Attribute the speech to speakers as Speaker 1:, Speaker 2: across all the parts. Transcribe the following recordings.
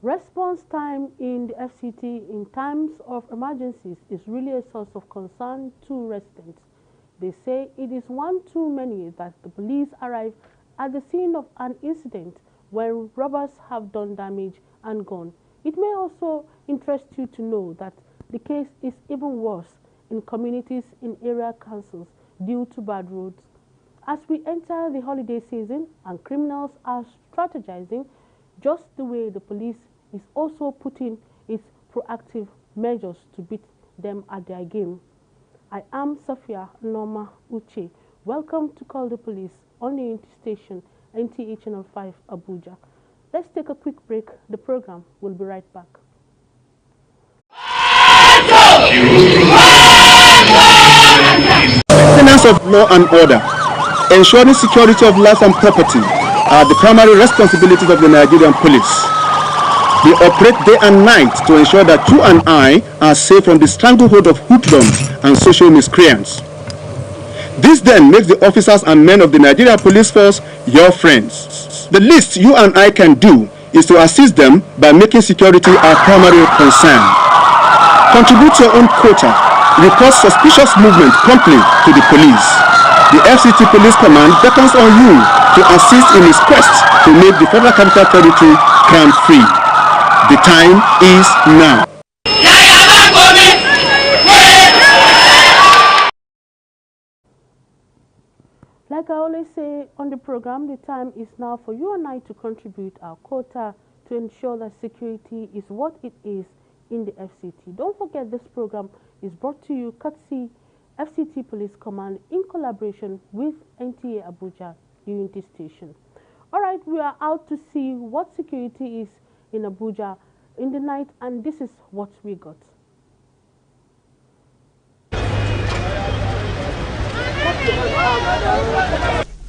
Speaker 1: Response time in the FCT in times of emergencies is really a source of concern to residents. They say it is one too many that the police arrive at the scene of an incident when robbers have done damage and gone. It may also interest you to know that the case is even worse in communities in area councils due to bad roads. As we enter the holiday season and criminals are strategizing just the way the police is also putting its proactive measures to beat them at their game. I am Safia Norma Uche. Welcome to Call the Police on the Unity Station, NTA Channel 5, Abuja. Let's take a quick break. The program will be right back.
Speaker 2: Maintenance of law and order, ensuring security of life and property are the primary responsibilities of the Nigerian police. They operate day and night to ensure that you and I are safe from the stranglehold of hoodlums and social miscreants. This then makes the officers and men of the Nigerian Police Force your friends. The least you and I can do is to assist them by making security our primary concern. Contribute your own quota. Report suspicious movement promptly to the police. The FCT Police Command beckons on you to assist in its quest to make the Federal Capital Territory crime-free. The time is now.
Speaker 1: Like I always say on the program, the time is now for you and I to contribute our quota to ensure that security is what it is in the FCT. Don't forget this program is brought to you courtesy FCT Police Command in collaboration with NTA Abuja Unity Station. All right, we are out to see what security is in Abuja in the night, and this is what we got.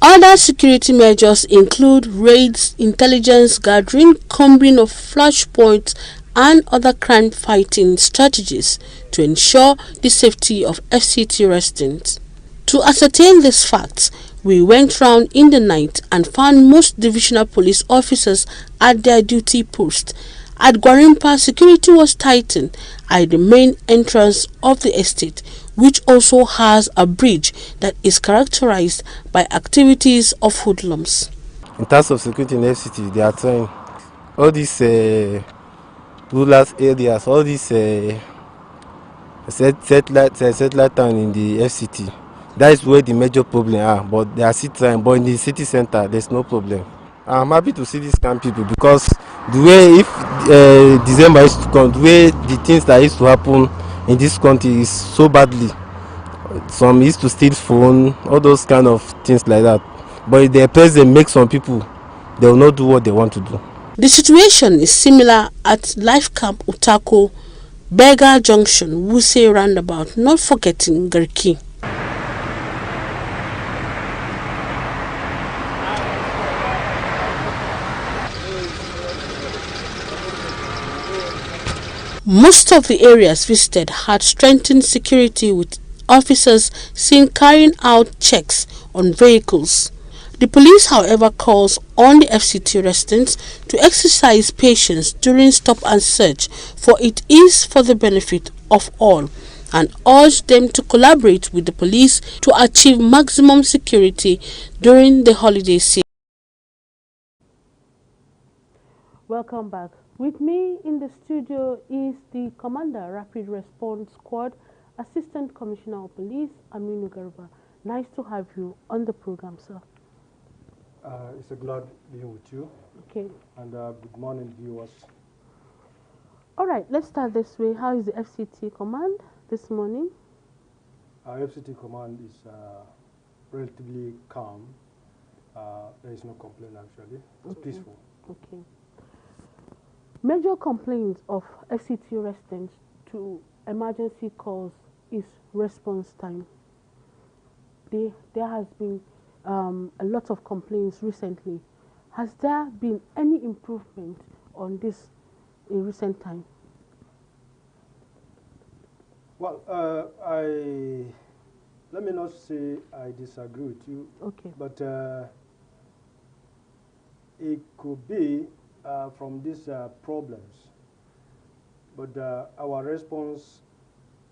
Speaker 3: Other security measures include raids, intelligence gathering, combing of flashpoints, and other crime-fighting strategies to ensure the safety of FCT residents. To ascertain these facts, we went round in the night and found most divisional police officers at their duty post. At Gwarimpa, security was tightened at the main entrance of the estate, which also has a bridge that is characterized by activities of hoodlums.
Speaker 4: In terms of security in FCT, they are trying all these rural areas, all these satellite town in the FCT. That is where the major problem are, but they are still trying. But in the city center, there's no problem. I'm happy to see these kind of people because the way if December is to come, the way the things that used to happen in this country is so badly. Some used to steal phone, all those kind of things like that. But if the president makes some people, they will not do what they want to do.
Speaker 3: The situation is similar at Life Camp Utako, Berger Junction, Wuse Roundabout, not forgetting Garki. Most of the areas visited had strengthened security with officers seen carrying out checks on vehicles. The police, however, calls on the FCT residents to exercise patience during stop and search, for it is for the benefit of all, and urge them to collaborate with the police to achieve maximum security during the holiday season.
Speaker 1: Welcome back. With me in the studio is the Commander Rapid Response Squad, Assistant Commissioner of Police, Aminu Garba. Nice to have you on the program, sir.
Speaker 5: It's a glad being with you.
Speaker 1: Okay.
Speaker 5: And good morning, viewers.
Speaker 1: All right, let's start this way. How is the FCT command this morning?
Speaker 5: Our FCT command is relatively calm. There is no complaint, actually. It's peaceful.
Speaker 1: Okay. Major complaints of FCT residents to emergency calls is response time. There has been a lot of complaints recently. Has there been any improvement on this in recent time?
Speaker 5: Well, let me not say I disagree with you.
Speaker 1: Okay.
Speaker 5: But it could be from these problems, but our response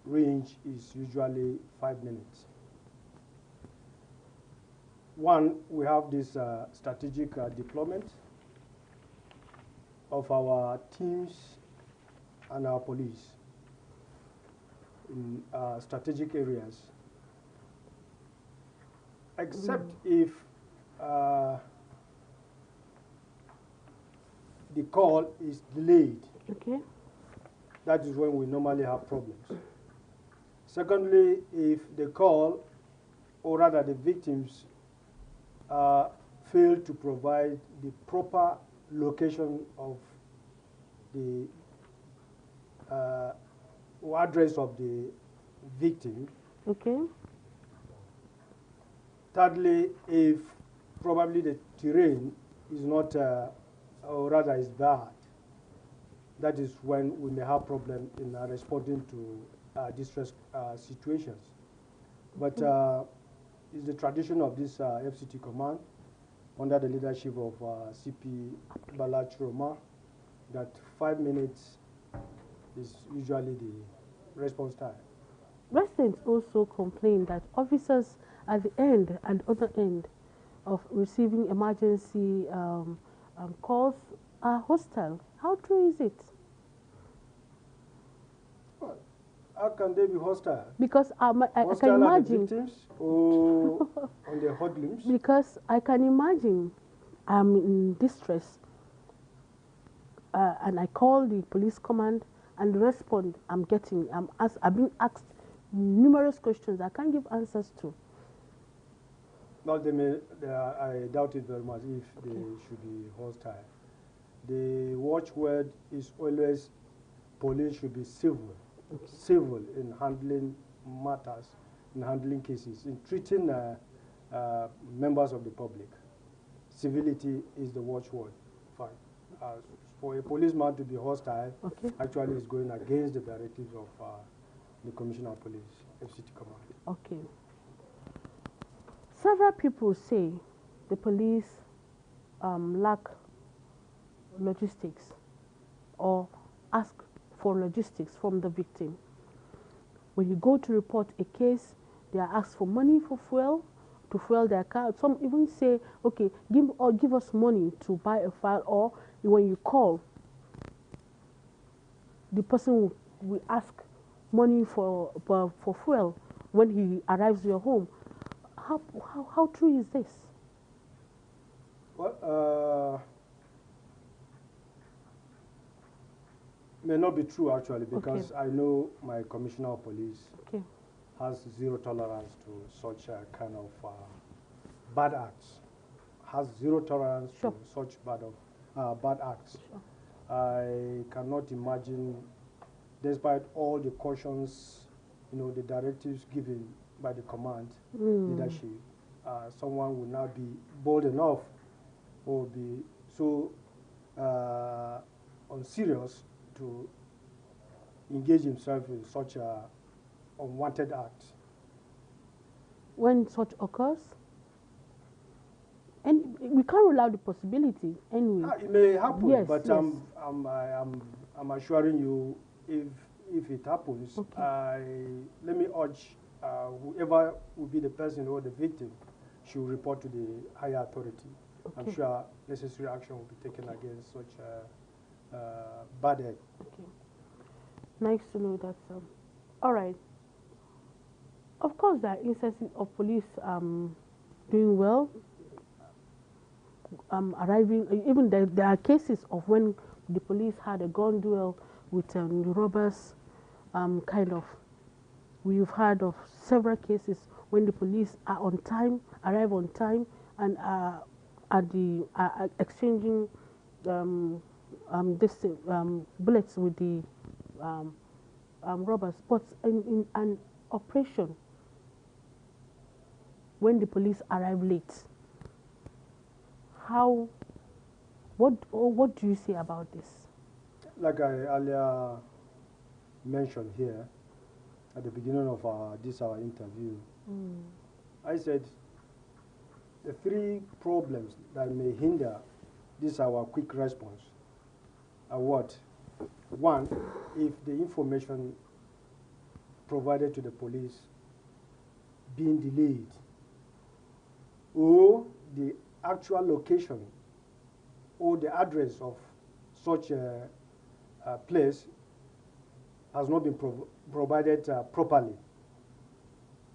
Speaker 5: range is usually 5 minutes. One, we have this strategic deployment of our teams and our police in strategic areas, except if the call is delayed.
Speaker 1: Okay.
Speaker 5: That is when we normally have problems. Secondly, if the call, or rather the victims, fail to provide the proper location of the address of the victim.
Speaker 1: Okay.
Speaker 5: Thirdly, if probably the terrain is not, or rather is bad, that is when we may have problem in responding to distress situations. But it's the tradition of this FCT command under the leadership of CP Bala Chiroma that 5 minutes is usually the response time.
Speaker 1: Residents also complain that officers at the other end of receiving emergency calls are hostile. How true is it?
Speaker 5: Well, how can they be hostile?
Speaker 1: Because I
Speaker 5: Hostile
Speaker 1: can
Speaker 5: are the
Speaker 1: imagine.
Speaker 5: victims or on the hoodlums?
Speaker 1: Because I can imagine I'm in distress and I call the police command and the response I'm getting, I've been asked numerous questions I can't give answers to.
Speaker 5: Well, I doubt it very much if they should be hostile. The watchword is always police should be civil, civil in handling matters, in handling cases, in treating members of the public. Civility is the watchword. Fine. For a policeman to be hostile, actually is going against the directives of the Commissioner of Police, FCT Command.
Speaker 1: Okay. Several people say the police lack logistics or ask for logistics from the victim. When you go to report a case, they are asked for money for fuel, to fuel their car. Some even say, okay, give us money to buy a file, or when you call, the person will ask money for fuel when he arrives your home. How true is this?
Speaker 5: Well, may not be true actually, because I know my Commissioner of Police has zero tolerance to such kind of bad acts. Has zero tolerance to such bad acts. I cannot imagine, despite all the cautions, the directives given by the command leadership, someone will not be bold enough or be so unserious to engage himself in such a unwanted act.
Speaker 1: When such occurs, and we can't rule out the possibility anyway.
Speaker 5: It may happen,
Speaker 1: yes,
Speaker 5: but
Speaker 1: yes.
Speaker 5: I'm assuring you, if it happens, let me urge whoever will be the person or the victim should report to the higher authority. I'm sure necessary action will be taken against such bad act.
Speaker 1: Okay. Nice to know that. All right. Of course, there are instances of police doing well, arriving. Even there are cases of when the police had a gun duel with the robbers. Kind of, we've heard of several cases when the police are on time, arrive on time, and are exchanging bullets with the robbers. But in an operation, when the police arrive late, what do you say about this?
Speaker 5: Like I earlier mentioned here at the beginning of our interview, I said the three problems that may hinder this our quick response what? One, if the information provided to the police being delayed, or the actual location or the address of such a place has not been provided properly,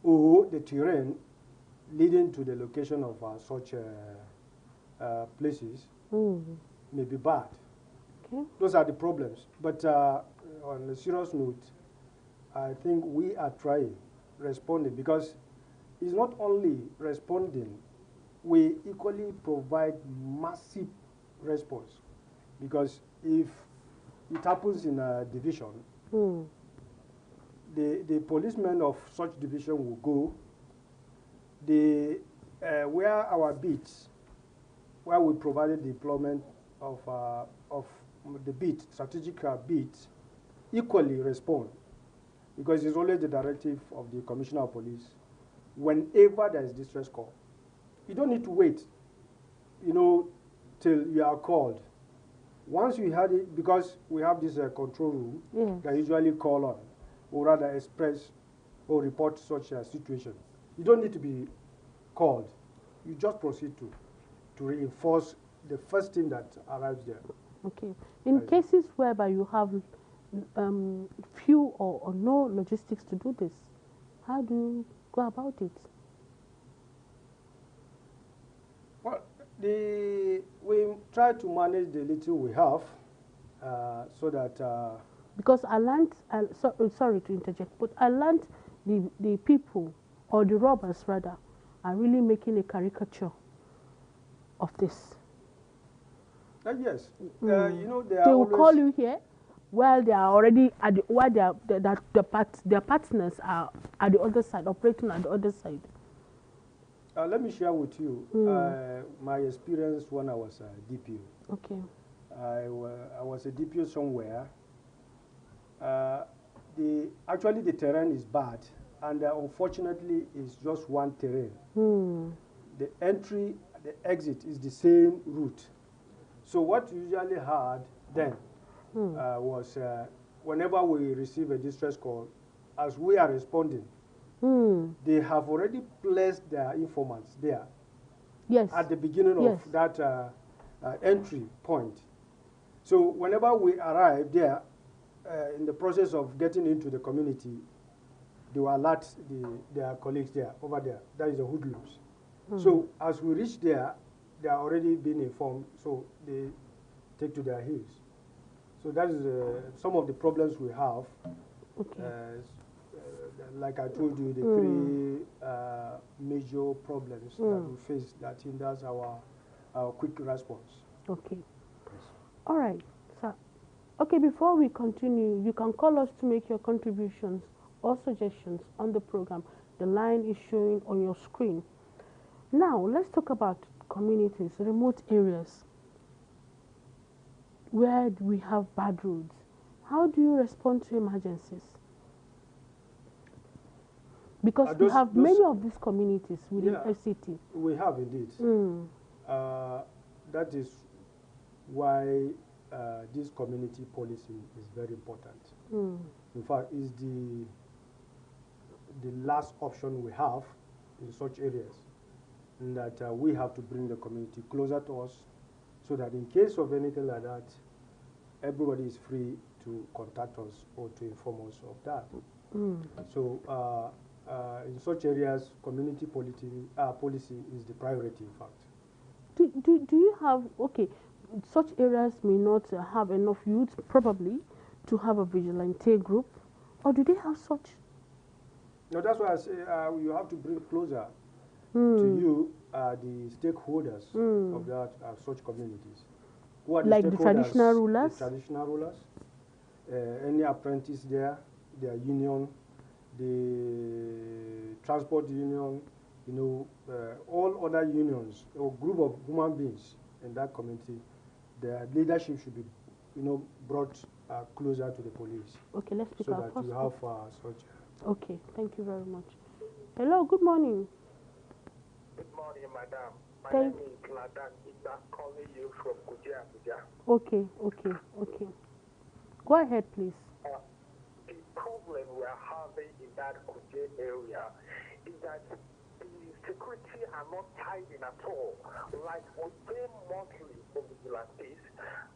Speaker 5: or the terrain leading to the location of such places may be bad.
Speaker 1: Okay.
Speaker 5: Those are the problems. But on a serious note, I think we are trying, responding, because it's not only responding, we equally provide massive response. Because if it happens in a division, the policemen of such division will go. Where our beats, where we provided the deployment of the beat, strategic beats, equally respond, because it's always the directive of the Commissioner of Police. Whenever there is distress call, you don't need to wait, till you are called. Once you had it, because we have this control room that usually call on, or rather express or report such a situation. You don't need to be called. You just proceed to reinforce the first thing that arrives there.
Speaker 1: Okay. In cases whereby you have few or no logistics to do this, how do you go about it?
Speaker 5: Well, we try to manage the little we have, so that.
Speaker 1: Because I learned, sorry to interject, but I learned the people, or the robbers rather, are really making a caricature of this.
Speaker 5: Yes,
Speaker 1: they will call you here while they are already at while their partners are at the other side, operating at the other side.
Speaker 5: Let me share with you my experience when I was a DPO.
Speaker 1: Okay.
Speaker 5: I was a DPO somewhere. Actually the terrain is bad, and unfortunately it's just one terrain. The entry, the exit is the same route. So what we usually had then was whenever we receive a distress call, as we are responding, they have already placed their informants there.
Speaker 1: Yes.
Speaker 5: At the beginning of that entry point. So whenever we arrive there, in the process of getting into the community, they will alert their colleagues there, over there. That is the hoodlums. So as we reach there, they are already being informed, so they take to their heels. So that is some of the problems we have. Okay. Like I told you, the three major problems that we face that hinders our quick response.
Speaker 1: Okay. All right. So, okay, before we continue, you can call us to make your contributions or suggestions on the program. The line is showing on your screen. Now, let's talk about communities, remote areas, where we have bad roads. How do you respond to emergencies? Because we have many of these communities within FCT.
Speaker 5: We have indeed. That is why this community policing is very important. In fact, it's the last option we have in such areas, and that we have to bring the community closer to us, so that in case of anything like that, everybody is free to contact us or to inform us of that. So in such areas, community policy is the priority, in fact.
Speaker 1: Do you have, okay, such areas may not have enough youth probably to have a vigilante group, or do they have such?
Speaker 5: No, that's why I say you have to bring closer to you the stakeholders of that such communities. Who are the
Speaker 1: like the traditional rulers?
Speaker 5: The traditional rulers, any apprentice there, their union, the transport union, all other unions or group of human beings in that community. Their leadership should be, brought closer to the police.
Speaker 1: Okay, let's pick
Speaker 5: so
Speaker 1: our
Speaker 5: that you have such.
Speaker 1: Okay, thank you very much. Hello, good morning.
Speaker 6: Good morning, madam. My
Speaker 1: Thank.
Speaker 6: name is Ladan Ita, calling you from Kuje, Abuja.
Speaker 1: Okay, okay, okay. Go ahead, please.
Speaker 6: The problem we are having in that Kuje area is that the security are not tied in at all. Like we pay monthly for vigilantes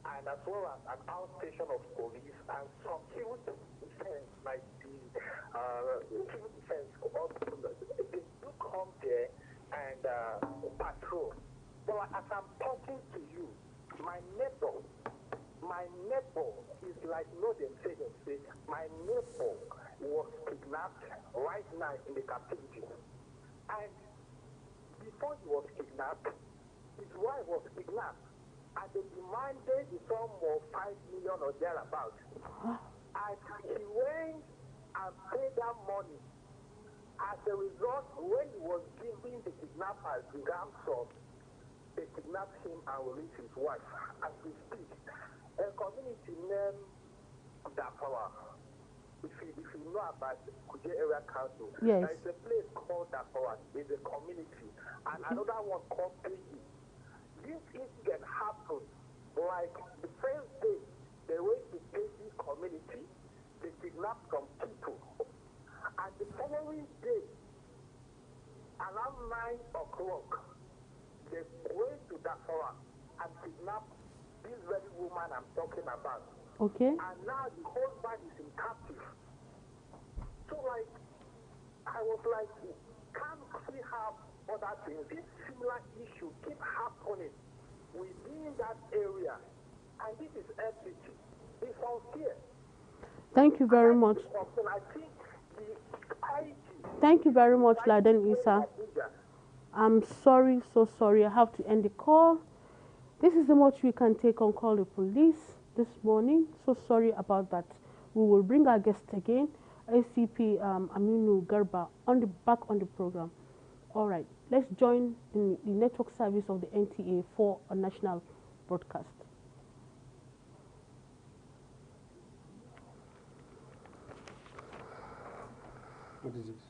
Speaker 6: and as well as an outstation of police and some civil defense like the civil defense they do come there and patrol. But as I'm talking to you, my neighbor is like, no, they say, my neighbor was kidnapped right now in the captivity. And before he was kidnapped, his wife was kidnapped. And they demanded the sum of 5 million or thereabouts. And he went and paid that money. As a result, when he was giving the kidnappers the ransom, they kidnapped him and released his wife. As we speak, a community named Dapawa, if you know about Kuje Area Council,
Speaker 1: Yes.
Speaker 6: there is a place called Dapawa, it's a community, and another one called Pigi. This incident happened like the first day they went to Pigi community, they kidnapped some people, and the following day, around 9 o'clock, they went to Dapawa and kidnapped this very woman I'm talking about.
Speaker 1: Okay.
Speaker 6: And now the husband is in captive. So like, I was like, can't we have other things? This similar issue keep happening within that area. And this is FCT. It's unfair.
Speaker 1: Thank you very much.
Speaker 6: I think the IG.
Speaker 1: Thank you very much, Laden Isa. I'm sorry, so sorry. I have to end the call. This is the much we can take on Call the Police this morning. So sorry about that. We will bring our guest again, ACP Aminu Garba, back on the program. All right, let's join the network service of the NTA for a national broadcast.
Speaker 5: What is it?